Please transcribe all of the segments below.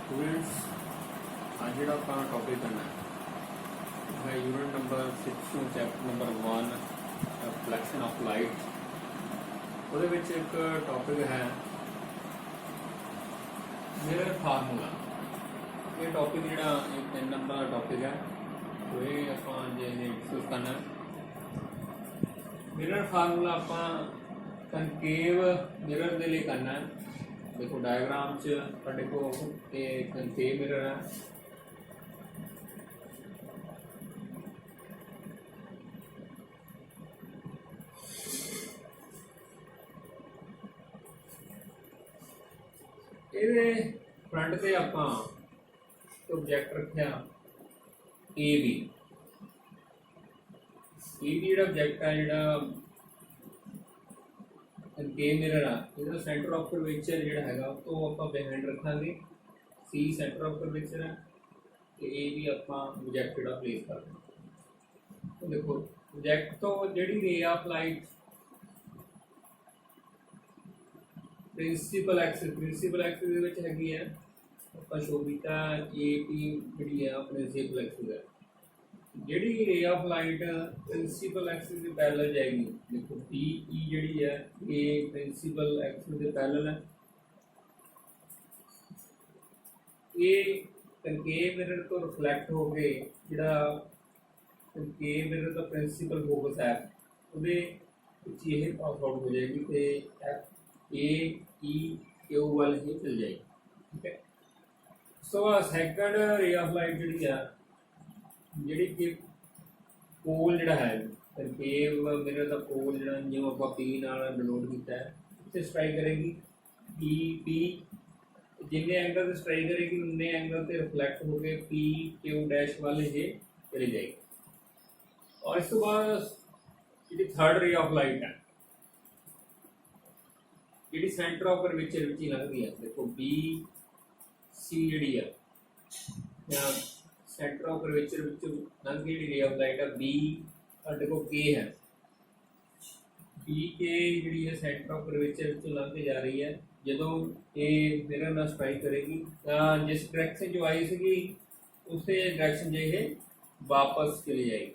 Students आज जो topic करना है unit number 6 chapter number 1 reflection of light. वो एक टॉपिक है मिरर फार्मूला। ये टॉपिक जो 3 नंबर का टॉपिक है तो ये आप डिस्कस करना है। मिरर फार्मूला आप कनकेव मिरर के लिए करना है। देखो डायग्राम च को कनकेव मिरर है। ये फ्रंट से आप ऑब्जैक्ट रखा ए बी जो ऑब्जैक्ट है जो कनकेव मिरर आ इसका सेंटर ऑफ कर्वेचर जो है तो आप बिहाइंड रखा सी सेंटर ऑफ कर्वेचर है तो ए भी आप ऑब्जैक्ट जो प्लेस कर तो देखो ऑब्जैक्ट तो जी ray of light principal axis हैगी है आप शो किया ए पी जी है प्रिंसीपल एक्सिस है जी ray of light principal axis के पैरेलल जाएगी। देखो डी ई जी है ये प्रिंसीपल एक्सिस के पैरेलल है। ये कनकेव मिरर तो रिफ्लैक्ट हो गए जो कनकेव मिरर का प्रिंसीपल फोकस है वो ये पास आउट हो जाएगी तो ए ई क्यू वाल ही चल जाएगी। ठीक है। सो सैकंड रे ऑफ लाइट जी है जी कि पोल जोड़ा है कनकेव मिरर का पोल जो जो आप पी डिनोट किया है इसे स्ट्राइक करेगी पी पी जिन्ने एंगल से स्ट्राइक करेगी उन्ने एंगल से रिफ्लैक्ट होकर पी क्यू डैश वाले ये चली जाएगी। और इस बाद जी थर्ड रे ऑफ लाइट है जी सेंटर ऑफ कर्वेचर ही लगती है। देखो बी सी जी है या सेंटर ऑफ कर्वेचर लंघ जी रे ऑफ लाइट है बी साढ़े को के है बी के जी है सेंटर ऑफ कर्वेचर लंघ जा रही है जो ये मिरर ना स्ट्राइक करेगी जिस डायरेक्शन जो आई सी उस डायरेक्शन जो ये वापस चली जाएगी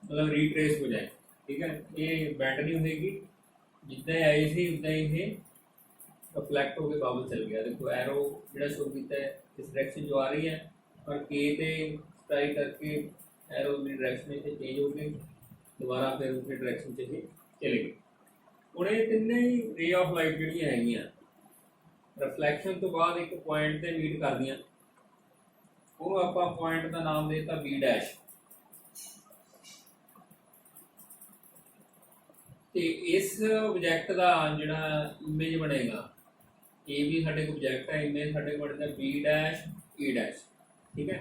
मतलब रिट्रेस हो जाए। ठीक है। ये बेंड नहीं होगी जिदा आई सी उदा ही रिफ्लैक्ट होकर वापस चल गया। देखो एरो जो शो किया है इस डायरेक्शन जो आ रही है और के ते स्ट्राइक करके एरो की डायरेक्शन से चेंज हो गई दोबारा फिर उसकी डायरेक्शन से ही चले गए। हूँ ये तीन ही रे ऑफ लाइट जी है रिफ्लैक्शन तो बाद एक पॉइंट से मीट कर दियाँ वो आप पॉइंट का नाम देता बी डैश। तो इस ऑब्जैक्ट का जोड़ा इमेज बनेगा ए भी साढ़े ऑब्जैक्ट है इमेज साढ़े बनता बी डैश ए डैश। ठीक है।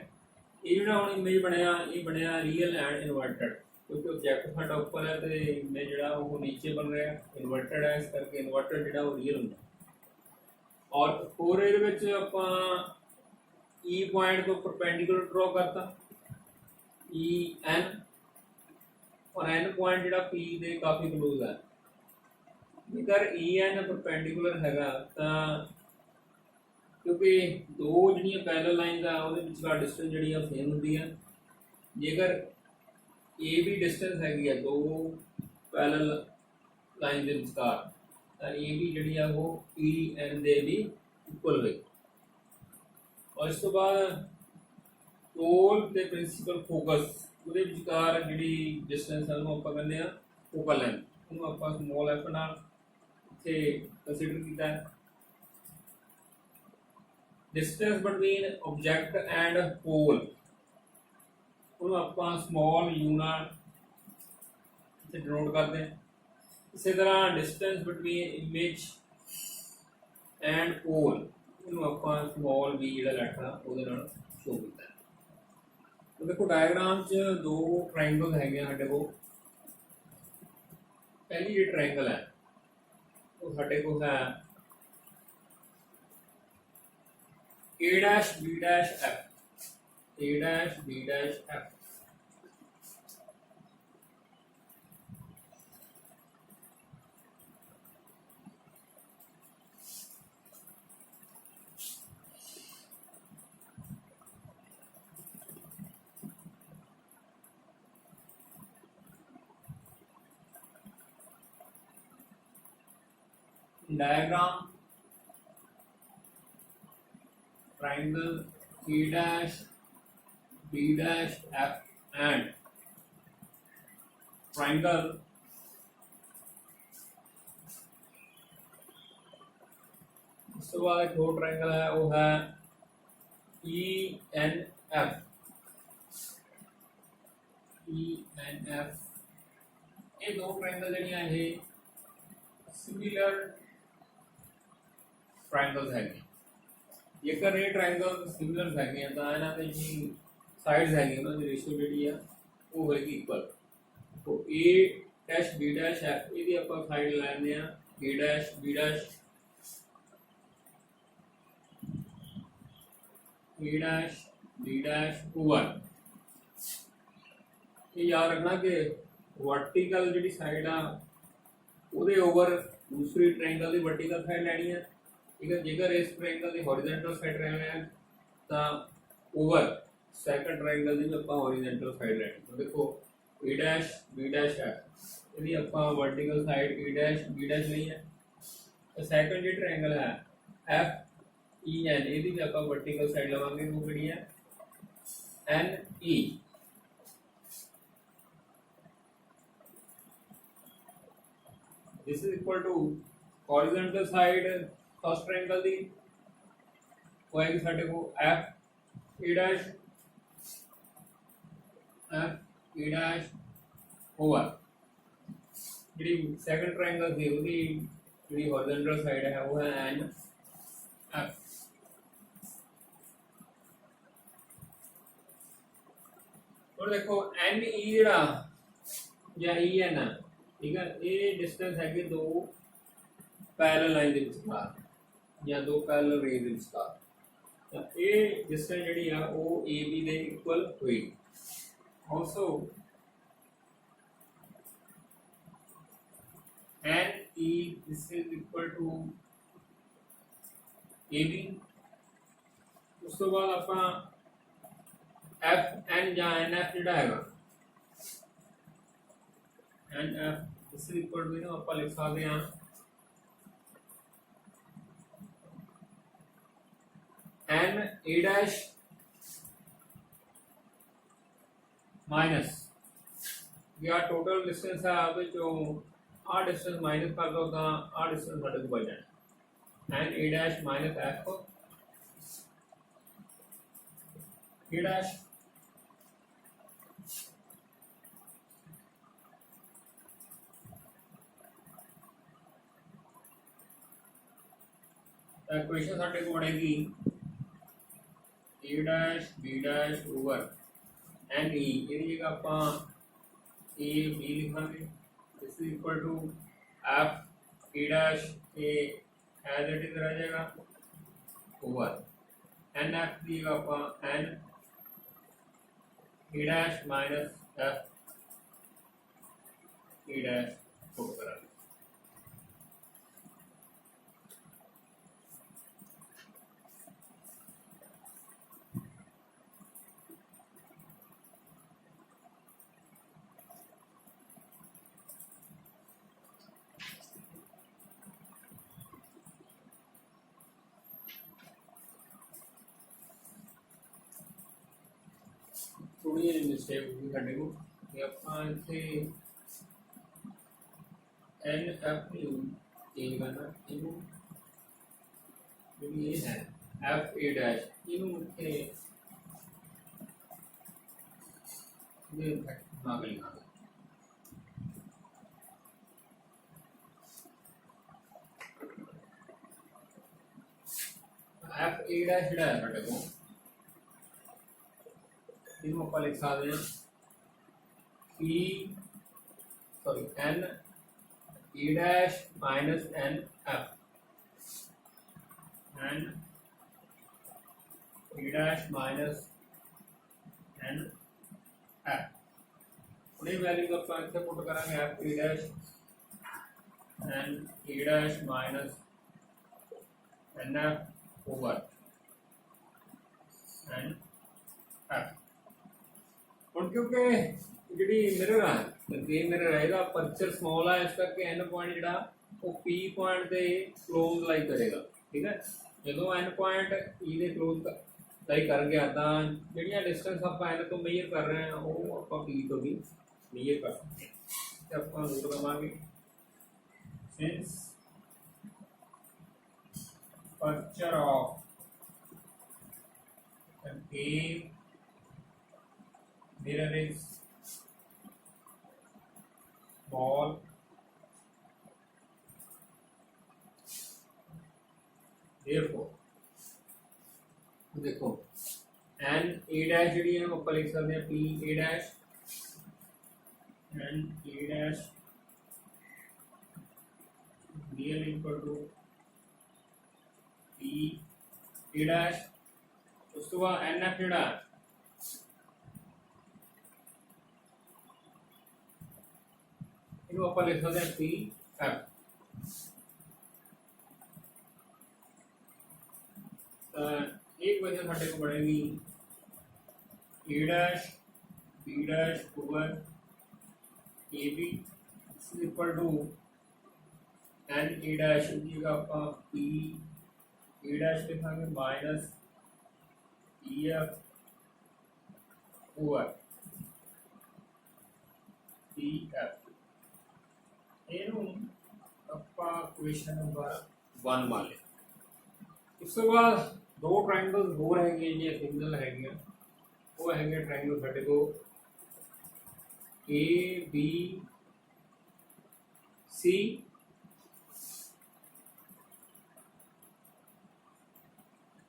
ये जो हम इमेज बनया ये बनया रियल एंड इनवर्टेड क्योंकि ऑब्जैक्ट साढ़ा उपर है तो इमेज जो वो नीचे बन रहा है इनवर्टेड है इस करके इनवर्टेड जो रियल होंगे। और होर ये आप ई पॉइंट को परपेंडिकुलर ड्रॉ करता ई एन और एन पॉइंट जो पी दे काफ़ी क्लोज है जेकर ई एन परपेंडिकुलर हैगा क्योंकि दो जी पैरल लाइन का वो डिस्टेंस जी सेम होंगी है। जेकर ए भी डिस्टेंस हैगी है दो पैरल लाइन के विचकार तो ए भी जी वो ई एन दे भी इक्वल हुई। और इस तो बाद पोल के प्रिंसीपल फोकस वो विचकार जी डिस्टेंस है आप कहते हैं फोकल लेंथ वो आप स्मॉल एफ नाल कंसीडर किया है। Distance between object and pole आप स्मॉल यू नाल डिनोट करते हैं। इसी तरह distance between image and pole आप स्मॉल बी जो लैटर वो शो किया है। तो देखो डायग्राम च दो ट्रायंगल है साढ़े को पहली जी ट्रायंगल है वो साढ़े को है A dash B dash F A dash B dash F. Diagram triangle A dash B dash F and triangle उसके बाद एक और ट्राइंगल है वो है ENF ये दो ट्राइंगल ਜਿਹੜੀਆਂ ਇਹ सिमिलर ट्राइंगल्स है ਜੇਕਰ ਇਹ ਟ੍ਰਾਇੰਗਲ ਸਿਮਿਲਰ ਹੈਗੇ ਆ ਤਾਂ ਇਹਨਾਂ ਦੇ ਜਿਹੜੀ ਸਾਈਡਸ ਹੈਗੇ ਉਹਨਾਂ ਦੀ ਰੇਸ਼ੀਓ ਜਿਹੜੀ ਆ ਉਹ ਹੋਏਗੀ ਇਕੁਅਲ तो A dash B dash F ਇਹਦੀ ਆਪਾਂ ਸਾਈਡ ਲੈਣੇ ਆ A dash B dash A dash B dash over ਇਹ ਯਾਦ ਰੱਖਣਾ ਕਿ वर्टिकल ਜਿਹੜੀ ਸਾਈਡ ਆ ਉਹਦੇ ਓਵਰ ਦੂਸਰੀ ਟ੍ਰਾਇੰਗਲ ਦੀ वर्टिकल ਸਾਈਡ ਲੈਣੀ ਆ ठीक है जेकर इस ट्रायंगल की हॉरिजॉन्टल साइड रहने हैं तो ओवर सेकंड ट्रायंगल की ਆਪਾਂ हॉरिजॉन्टल साइड रहनी तो देखो A dash B dash है यदि ਆਪਾਂ vertical side A dash B dash नहीं है तो सेकंड जो ट्रायंगल है F E N यदि भी ਆਪਾਂ वर्टिकल साइड लगाएंगे वो कितनी है N E this is equal to horizontal side first triangle दी होएगी साडे को F A dash ओवर जी सेकंड ट्रायंगल थी उसकी जी हॉरिजॉन्टल साइड है वो है N F और देखो N E जड़ा या E N ठीक है ये डिस्टेंस है कि दो पैरेलल लाइन दे विचकार या दो पैरेलल रेज दे विचकार तो ये डिस्टेंस जी है वो ए बी दे इक्वल होएगी also N E this is equal to A B उस तो बाद अपना एफ एन या एन एफ जिहड़ा हैगा N F this is equal to ना आप लिख सकते हैं एन ए डैश माइनस या टोटल डिस्टेंस है आप जो आ डिस्टेंस माइनस कर दो तो आ डिस्टेंस साढ़े को बच जाए N A dash minus F A dash equation साढ़े को बनेगी A dash B dash over N E ये जगह अपना A B लिखांगे this is equal to F A dash A as it is रह जाएगा over N F की जगह अपना N A dash minus F A dash put करेंगे थोड़ी जी मिस्टेक होगी साढ़े को कि आप इतने एन एफ चेंज करना इनू ये है एफ ए डैश इनू इतने बना के लिखा एफ ए डैश जिहड़ा है साढ़े को इनको आप लिख सकते हैं P sorry N E dash minus N F N E dash minus N F उन्हें वैल्यू आप इतने पुट करेंगे F E dash N E dash minus N F over N F और क्योंकि जी मिरर है ये मिरर रहेगा अपर्चर स्मॉल है इस करके एन पॉइंट जो ਉਹ P ਪੁਆਇੰਟ ਦੇ ਕਲੋਜ਼ ਲਾਈ ਕਰੇਗਾ। ਠੀਕ ਹੈ, ਜਦੋਂ N ਪੁਆਇੰਟ E ਦੇ ਕਲੋਜ਼ ਲਾਈ ਕਰ ਗਿਆ ਤਾਂ ਜਿਹੜੀਆਂ ਡਿਸਟੈਂਸ ਆਪਾਂ N ਤੋਂ ਮੇਜਰ ਕਰ ਰਹੇ ਹਾਂ ਉਹ ਆਪਾਂ P ਤੋਂ ਵੀ ਮੇਜਰ ਕਰ ਸਕਦੇ ਹਾਂ। ਤੇ ਆਪਾਂ ਰੂਲ ਲਵਾਂਗੇ since aperture of concave mirror is small, therefore देखो एन ए डैश जी है आप लिख सकते हैं P A dash N A dash real equal to P A dash उस तो बाद एन एफ जड़ा इनको आप लिख सकते हैं पी एफ। एक वजह साढ़े को बढ़ेगी A dash B dash over A B equal to N A dash की आप पी ए डैश लिखांगे minus E F over P F. ਇਹਨੂੰ ਆਪਾਂ ਇਕੁਏਸ਼ਨ ਨੰਬਰ 1 मान ਲਿਆ। ਇਸ ਤੋਂ ਬਾਅਦ दो ट्रायंगल्स हो रहेंगे ये सिंगल है वो है ट्रायंगल साढ़े को A B C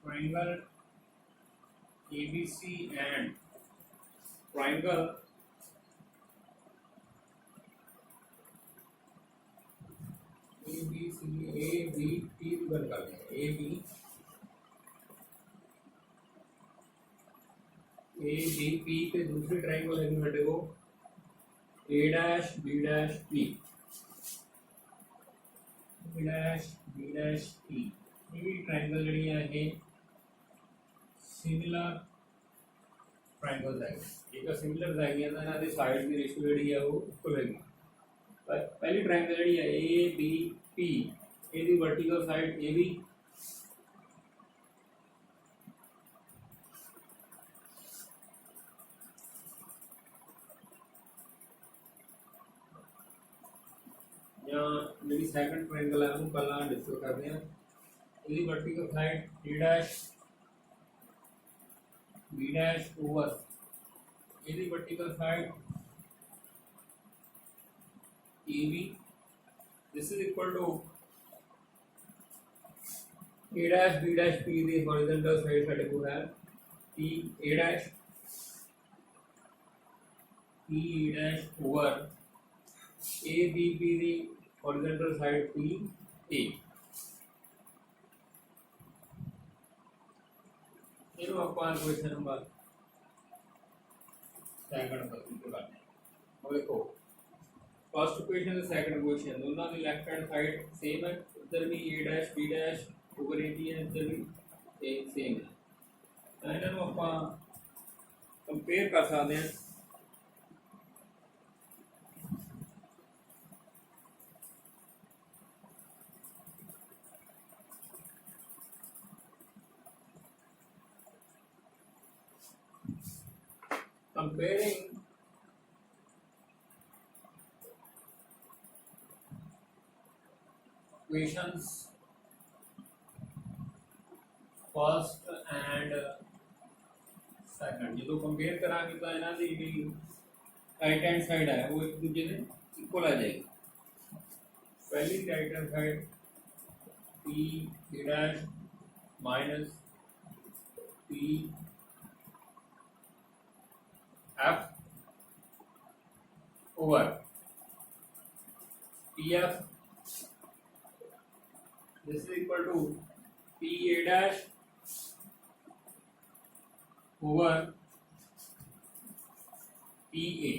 triangle A B C and triangle A B T बन कर A B A B P पे दूसरी ट्रायंगल है मेरे को A dash B dash P A dash B dash P ये भी ट्रायंगल जड़ी है ये सिमिलर ट्रायंगल्स है एक सिमिलर जाएगी ना ना दी साइड की रेशियो जड़ी है वो इक्वल रहेगी। पहली ट्रायंगल जड़ी है ए बी पी ए दी वर्टिकल साइड ए बी जी सैकंड ट्रायंगल है वो पहला डिस्कस करते हैं। ये vertical side A dash B dash over ये vertical side A B this is equal to A dash B dash P दी हॉरिजॉन्टल साइड साडे को है P A dash over A B P दी horizontal side P A ਇਹਨੂੰ ਆਪਾਂ equation number second ਪਰ ਕਰਨਾ ਹੈ। ਉਹ ਦੇਖੋ ਫਸਟ ਇਕੁਏਸ਼ਨ ਤੇ ਸੈਕੰਡ ਇਕੁਏਸ਼ਨ ਦੋਨਾਂ ਦੀ ਲੈਫਟ ਹੈਂਡ ਸਾਈਡ ਸੇਮ ਹੈ। ਇੱਧਰ ਵੀ A dash B dash over A B ਹੈ, ਇੱਧਰ ਵੀ ਸੇਮ ਹੈ। ਤਾਂ ਇਹਨਾਂ ਨੂੰ ਆਪਾਂ ਕੰਪੇਅਰ ਕਰ ਸਕਦੇ ਹਾਂ। Comparing equations first and second जो कंपेयर करांगे तो इन्हां दी ਜਿਹੜੀ राइट हैंड साइड है वो एक दूसरे ਦੇ इक्वल आ जाएगी। पहली right hand side P A dash minus P F over PF this is equal to PA dash over PA।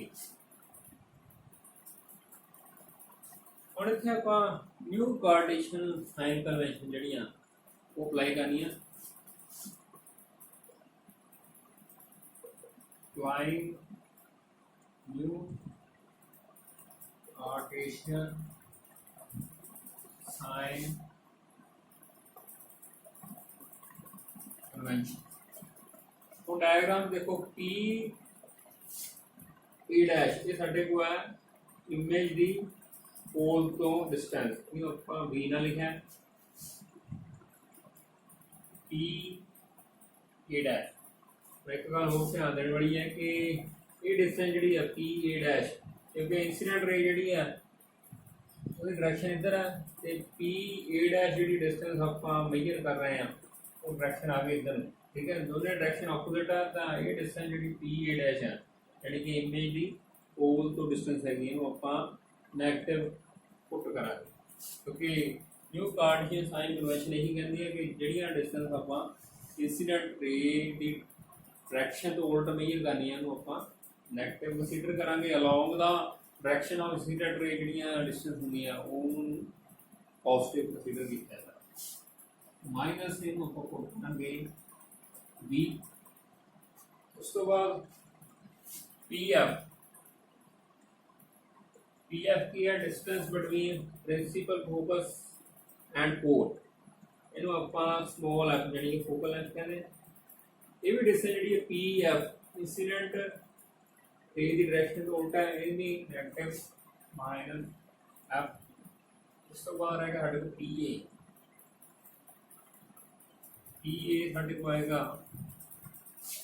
और इतने ਆਪਾਂ न्यू कार्टेशियन साइन कन्वेंशन जड़ियां वो अप्लाई करनी है। applying new Cartesian sign convention. तो डायग्राम देखो पी ए डैश ये साडे को है इमेज दी पोल तो डिस्टेंस ये ਆਪਾਂ v ਨਾਲ ਲਿਖਿਆ p a डैश। एक गल होर ध्यान देने वाली है कि ये डिस्टेंस जी है p a डैश क्योंकि इंसीडेंट रे जी है उसकी डायरेक्शन इधर है तो p a डैश जी डिस्टेंस आप मेजर कर रहे हैं वो डायरेक्शन आ गई इधर ठीक है दोनों डायरेक्शन अपोजिट है तो ये डिस्टेंस जी p a डैश है यानी कि इमेज की पोल तो डिस्टेंस हैगी आप नैगेटिव पुट करा क्योंकि न्यू कार्टेशियन साइन कन्वेंशन यही कहती है कि जड़ियाँ डिस्टेंस आप इंसीडेंट रे की डायरेक्शन तो उल्ट मेजर करनी है आप नैगेटिव कंसीडर करांगे along the direction of incident रे जड़ियाँ डिस्टेंस होंगी पॉजिटिव कंसीडर किया जाता है माइनस इन आप पुट करांगे v उस तो बाद pf की है distance between principal focus and core इन्हों आप स्मॉल एफ जी फोकल लेंथ कहते हैं ये भी डिस्टेंस जी pf इंसीडेंट रे की डायरेक्शन तो उल्टा है ये नेगेटिव माइनस एफ उस तो बाद आएगा साढ़े को pa साढ़े को आएगा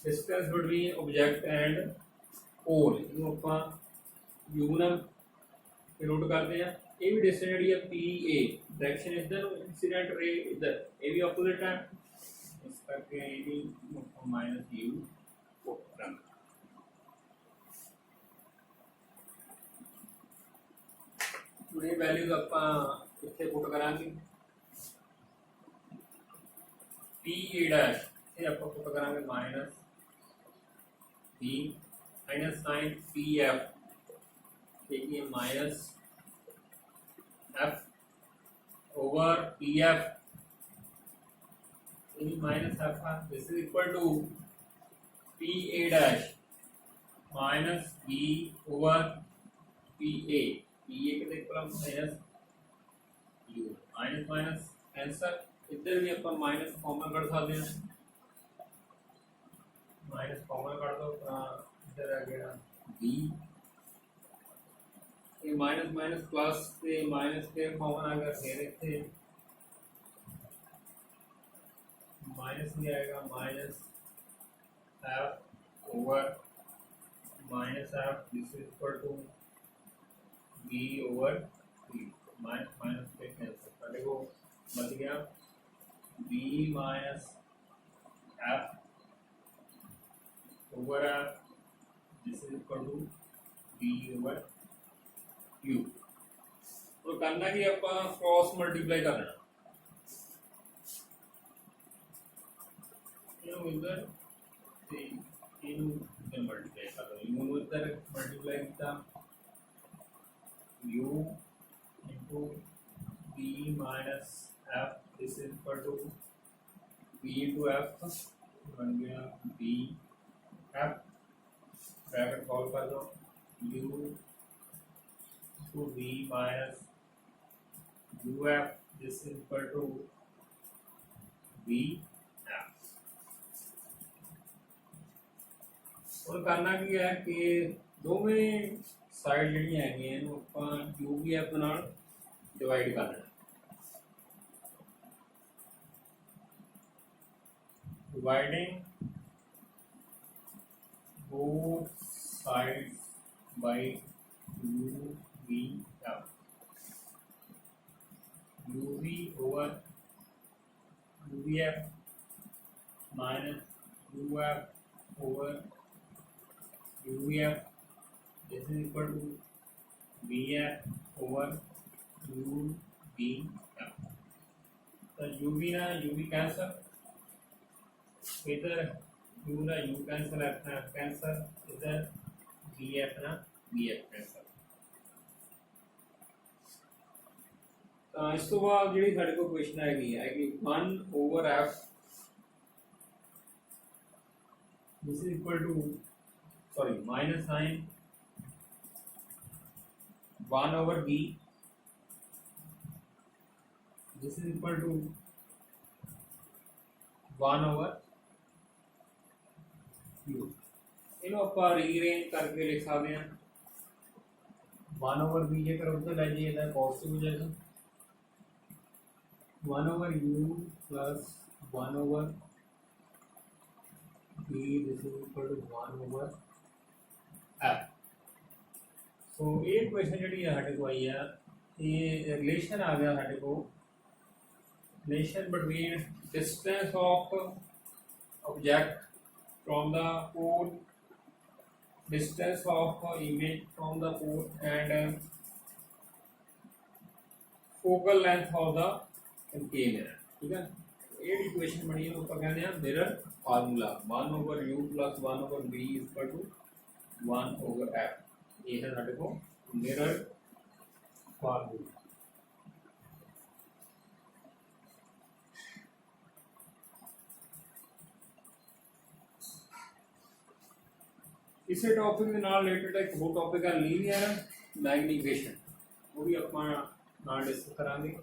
distance between object and core इन्हों आप u नाल नोट करते हैं ये भी डिस्टेंस जी है पी ए डायरेक्शन इधर इंसीडेंट रे इधर ये भी अपोजिट है इस करके ये भी माइनस यू पुट करना ये वैल्यूज आप इतने पुट करांगे पी ए डैश ये आप पुट करांगे minus P minus sign P F देखिए minus F over P F minus F this is equal to P A dash minus B over P A के equal minus U minus minus answer इधर भी अपन minus common कर सकते हैं minus common कर दो इधर आ गया बी ये माइनस माइनस प्लस से माइनस के कॉमन आ गया फिर इतने माइनस भी आएगा minus F over minus F this is equal to B over B minus minus पे कैंसिल कर देखो बच गया B minus F over F this is equal to B over U तो करना कि आप क्रॉस मल्टीप्लाई करना इधर मल्टीप्लाई कर दो इधर मल्टीप्लाई किया U into B minus F this is equal to B into F बन गया बी एफ ब्रैकेट कॉल कर दो U to v minus uf this is equal to v f और करना की है कि दोवें साइड जड़ियाँ है यू वी एफ नाल डिवाइड कर लेना dividing both sides by UVF UV over UVF minus UF over UVF this is equal to VF over UVF तो UV ना UV कैंसल इधर U ना U कैंसल F ना F cancel इधर VF ना VF कैंसल इस तो बाद जी साढ़े को क्वेश्चन आएगी 1 over F this is equal to sorry minus sign 1 over B this is equal to 1/u ਇਹਨੂੰ ਆਪਾਂ ਰੀਅਰੇਂਜ ਕਰਕੇ ਲਿਖ ਸਕਦੇ ਹਾਂ 1/b ਜੇਕਰ ਉੱਧਰ ਲੈ ਜਾਈਏ ਤਾਂ ਪੋਜ਼ਿਟਿਵ ਹੋ ਜਾਏਗਾ 1/u plus 1/b this is equal to 1/f सो ये इक्वेशन जी साढ़े को आई है ये रिलेशन आ गया साढ़े को relation between distance of object from the pole distance of image from the pole and focal length of the concave mirror ठीक है ये इक्वेशन बनी है ऊपर कहते हैं mirror formula 1/u plus 1/b is equal to 1/f ये है साढ़े को मिरर फार्मूला इस टॉपिक के नाल रिलेटेड एक वो टॉपिक है लीनियर मैग्नीफिकेशन वो भी अपना नाल डिस्कस करांगे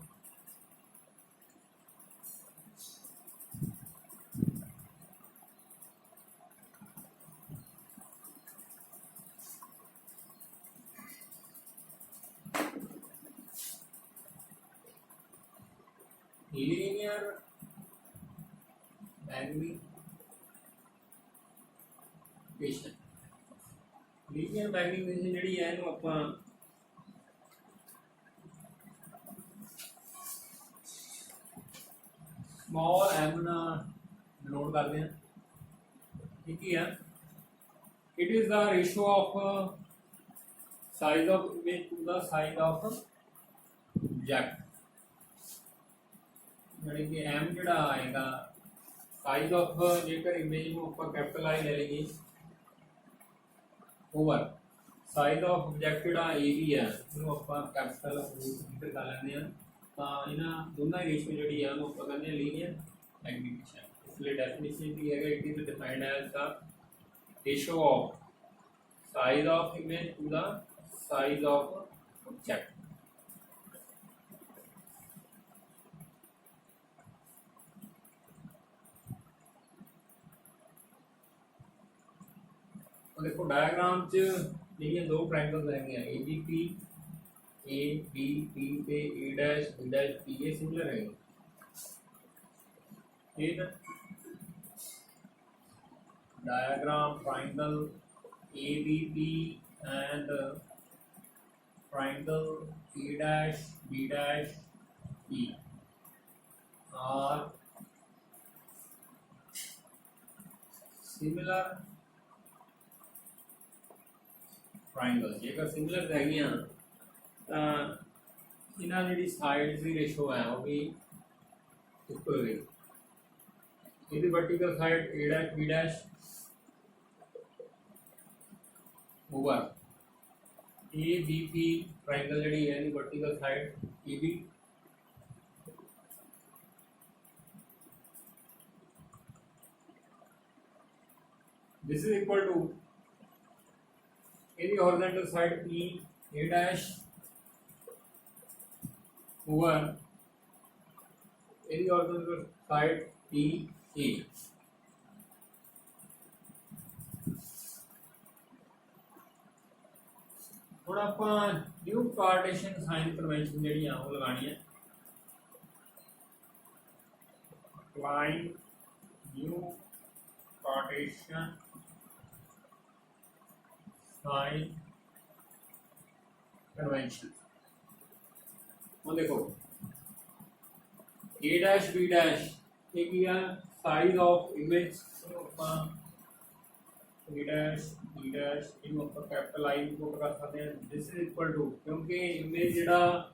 लीनियर मैग्नीफिकेशन लीनियर मैग्नीफिकेशन जी है इनू आप स्मॉल एम डिनोट करते हैं ठीक है it is the ratio of size of image to the size of object यानी कि एम जोड़ा आएगा साइज ऑफ जेकर इमेज में आप कैपिटल आई ले लेंगे ओवर साइज ऑफ ऑब्जेक्ट जो ए भी है वो आप कैपिटल इंटर कर लेंगे तो इन्होंने दोनों रेशियो जी है आप कहते हैं लीनियर मैग्नीफिकेशन इसलिए डेफिनेशन भी है it is defined as the ratio of size of image to the size of object देखो डायग्राम च ਜਿਹੜੀਆਂ दो ट्रायंगल्स हैं ABP ABP पे A dash B dash P ये सिमिलर है ठीक है diagram triangle ABP and triangle A dash B dash P are similar triangle जेकर सिमिलर है तो इन्हों जी साइड्स की रेशो है वो भी इक्वल गई ये vertical side A dash B dash over A B P triangle जी है vertical side A B this is equal to in the horizontal side P A dash over in the horizontal side P A ਹੁਣ ਆਪਾਂ new Cartesian sign convention ਜਿਹੜੀ ਆ ਉਹ ਲਗਾਣੀ ਹੈ applying new Cartesian sign convention देखो A dash B dash ये किया size of image A dash B dash in capital I put कर सकते हैं दिस इज इक्वल टू क्योंकि इमेज जिहड़ा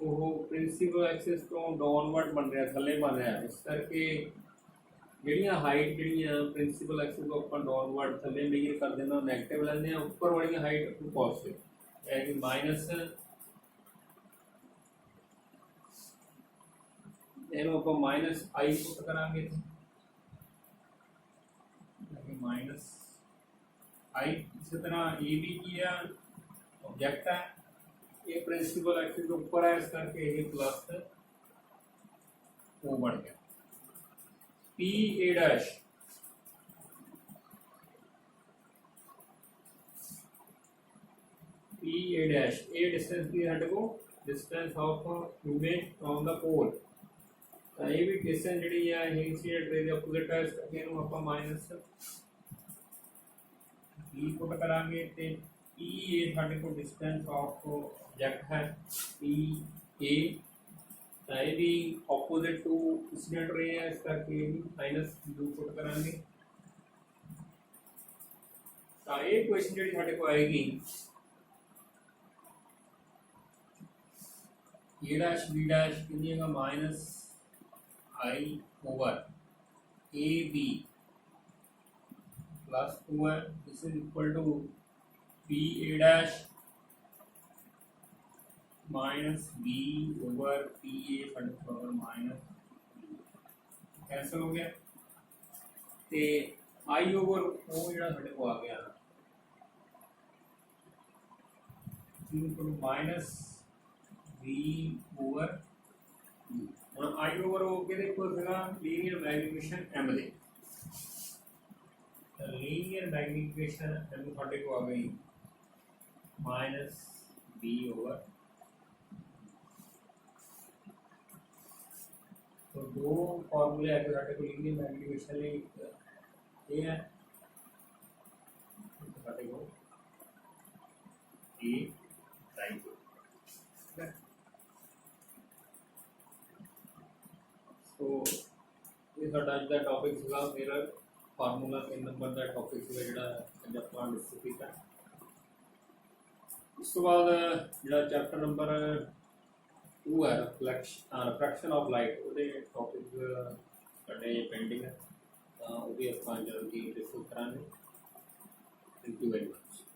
वो प्रिंसिपल एक्सिस तो डाउनवर्ड बन रहा थले बन रहा इस करके ਜਿਹੜੀਆਂ ਹਾਈਟ ਜਿਹੜੀਆਂ ਪ੍ਰਿੰਸੀਪਲ ਐਕਸਿਸ ਤੋਂ ਆਪਾਂ ਡਾਊਨਵਰਡ ਥੱਲੇ ਮੇਜਰ ਕਰਦੇ ਹਾਂ ਨੈਗੇਟਿਵ ਲੈਂਦੇ ਆ ਉੱਪਰ ਵਾਲੀਆਂ ਹਾਈਟ ਨੂੰ ਪੋਜ਼ਿਟਿਵ ਹੈ ਕਿ ਮਾਈਨਸ ਇਹਨੂੰ ਆਪਾਂ ਮਾਈਨਸ ਆਈ ਪੁੱਟ ਕਰਾਂਗੇ ਇੱਥੇ ਮਾਈਨਸ ਆਈ ਇਸੇ ਤਰ੍ਹਾਂ ਇਹ ਵੀ ਕੀ ਆ ऑब्जेक्ट है ये प्रिंसिपल एक्सिस के ऊपर है इस करके ये प्लस O बन गया P A dash P A dash A distance की साढ़े को distance of image from the pole तो ये भी डिस्टेंस जी है इंसीडेंट रे अपोजिट है इस करके इनू ਆਪਾਂ माइनस बी पुट करांगे ते पी ए साढ़े को डिस्टेंस ऑफ ऑब्जेक्ट है पी ए तो ये भी ऑपोजिट टू इंसीडेंट रे है इस करके माइनस बी पुट करांगे तो ये क्वेश्चन जी साढ़े को आएगी ए डैश बी डैश कितनी है minus I over A B plus 2 है this is equal to P A dash minus B over P A power minus cancel हो गया ते आई ओवर ओ जो साढ़े को आ गया माइनस बी ओवर ਹੁਣ आई ओवर हो के देखो सीगा लीनियर मैग्नीफिकेशन m दे लीनियर मैग्नीफिकेशन m साडे को आ गई माइनस b ओवर तो दो फॉर्मूले आके साडे को लीनियर मैग्नीफिकेशन लिए ये है साडे को a sin तो ये साडा अज दा टॉपिक सीगा मेरा फार्मूला 3 नंबर का टॉपिक सीगा जिहड़ा अज आपां डिस्कस कीता उस तो बाद जिहड़ा चैप्टर नंबर 2 है रिफ्रैक्शन ऑफ लाइट उहदे टॉपिक साडे पेंडिंग है तां ओहदी आपां जल्दी डिस्कस करांगे थैंक यू वेरी मच।